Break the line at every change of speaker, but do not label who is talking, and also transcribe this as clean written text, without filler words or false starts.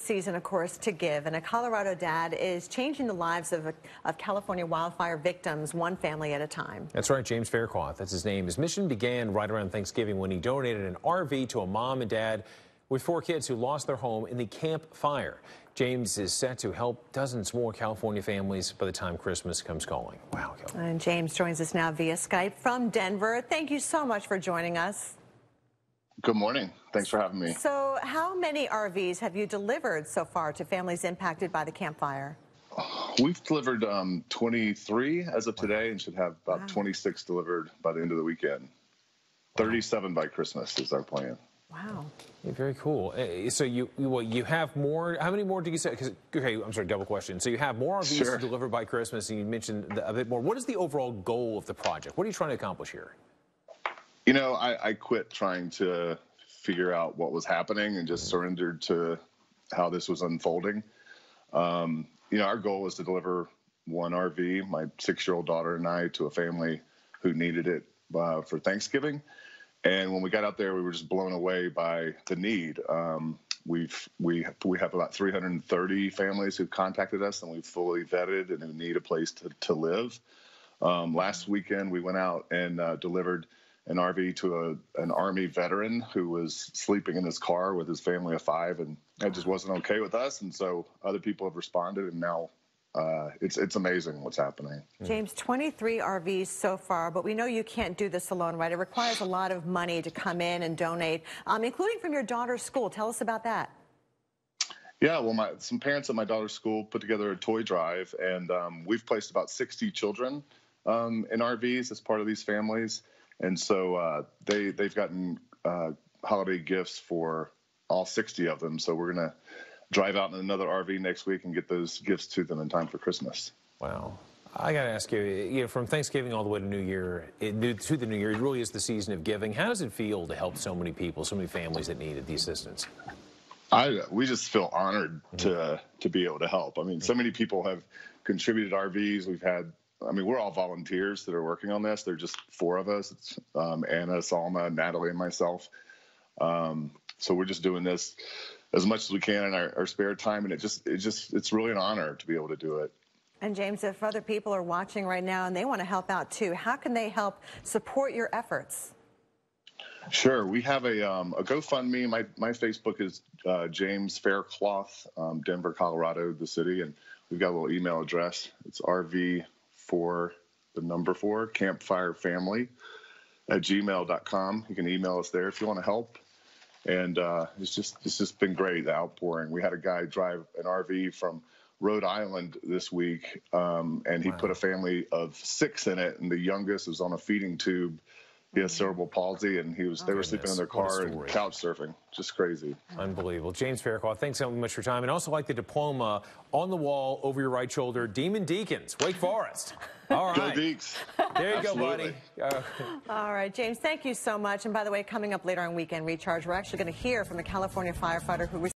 Season, of course, to give, and a Colorado dad is changing the lives of California wildfire victims, one family at a time.
That's right, James Faircloth, that's his name. His mission began right around Thanksgiving when he donated an RV to a mom and dad with 4 kids who lost their home in the Camp Fire. James is set to help dozens more California families by the time Christmas comes calling. Wow, Kelly.
And James joins us now via Skype from Denver. Thank you so much for joining us.
Good morning. Thanks for having me.
So how many RVs have you delivered so far to families impacted by the Camp Fire?
We've delivered 23 as of today and should have about 26 delivered by the end of the weekend. 37 by Christmas is our plan.
Wow.
Yeah, very cool. So you have more. How many more do you say? Okay, I'm sorry, double question. So you have more RVs to deliver by Christmas, and you mentioned a bit more. What is the overall goal of the project? What are you trying to accomplish here?
You know, I quit trying to figure out what was happening and just surrendered to how this was unfolding. You know, our goal was to deliver one RV, my 6-year-old daughter and I, to a family who needed it for Thanksgiving. And when we got out there, we were just blown away by the need. We have about 330 families who've contacted us, and we've fully vetted and who need a place to live. Last weekend, we went out and delivered an RV to an Army veteran who was sleeping in his car with his family of 5, and that just wasn't okay with us. And so other people have responded, and now it's amazing what's happening.
James, 23 RVs so far, but we know you can't do this alone, right? It requires a lot of money to come in and donate, including from your daughter's school. Tell us about that.
Yeah, well, some parents at my daughter's school put together a toy drive, and we've placed about 60 children in RVs as part of these families. And so they've gotten holiday gifts for all 60 of them. So we're going to drive out in another RV next week and get those gifts to them in time for Christmas.
Wow. I got to ask you, from Thanksgiving all the way to New Year, to the New Year, it really is the season of giving. How does it feel to help so many people, so many families that needed the assistance?
We just feel honored to be able to help. I mean, so many people have contributed RVs. We're all volunteers that are working on this. There are just 4 of us. It's Anna, Salma, Natalie, and myself. So we're just doing this as much as we can in our spare time, and it's really an honor to be able to do it.
And James, if other people are watching right now and they want to help out too, how can they help support your efforts?
Sure. We have a GoFundMe. My Facebook is James Faircloth, Denver, Colorado, the city, and we've got a little email address. It's RV4, the number 4, campfirefamily@gmail.com. You can email us there if you want to help. And it's just been great, the outpouring. We had a guy drive an RV from Rhode Island this week, and he put a family of 6 in it, and the youngest was on a feeding tube. He has cerebral palsy, and they were sleeping in their car and couch surfing. Just crazy.
Unbelievable. James Faircloth, thanks so much for your time. And also like the diploma on the wall over your right shoulder, Demon Deacons, Wake Forest. All right.
Go Deeks.
There you go, buddy.
All right, James, thank you so much. And by the way, coming up later on Weekend Recharge, we're actually going to hear from a California firefighter who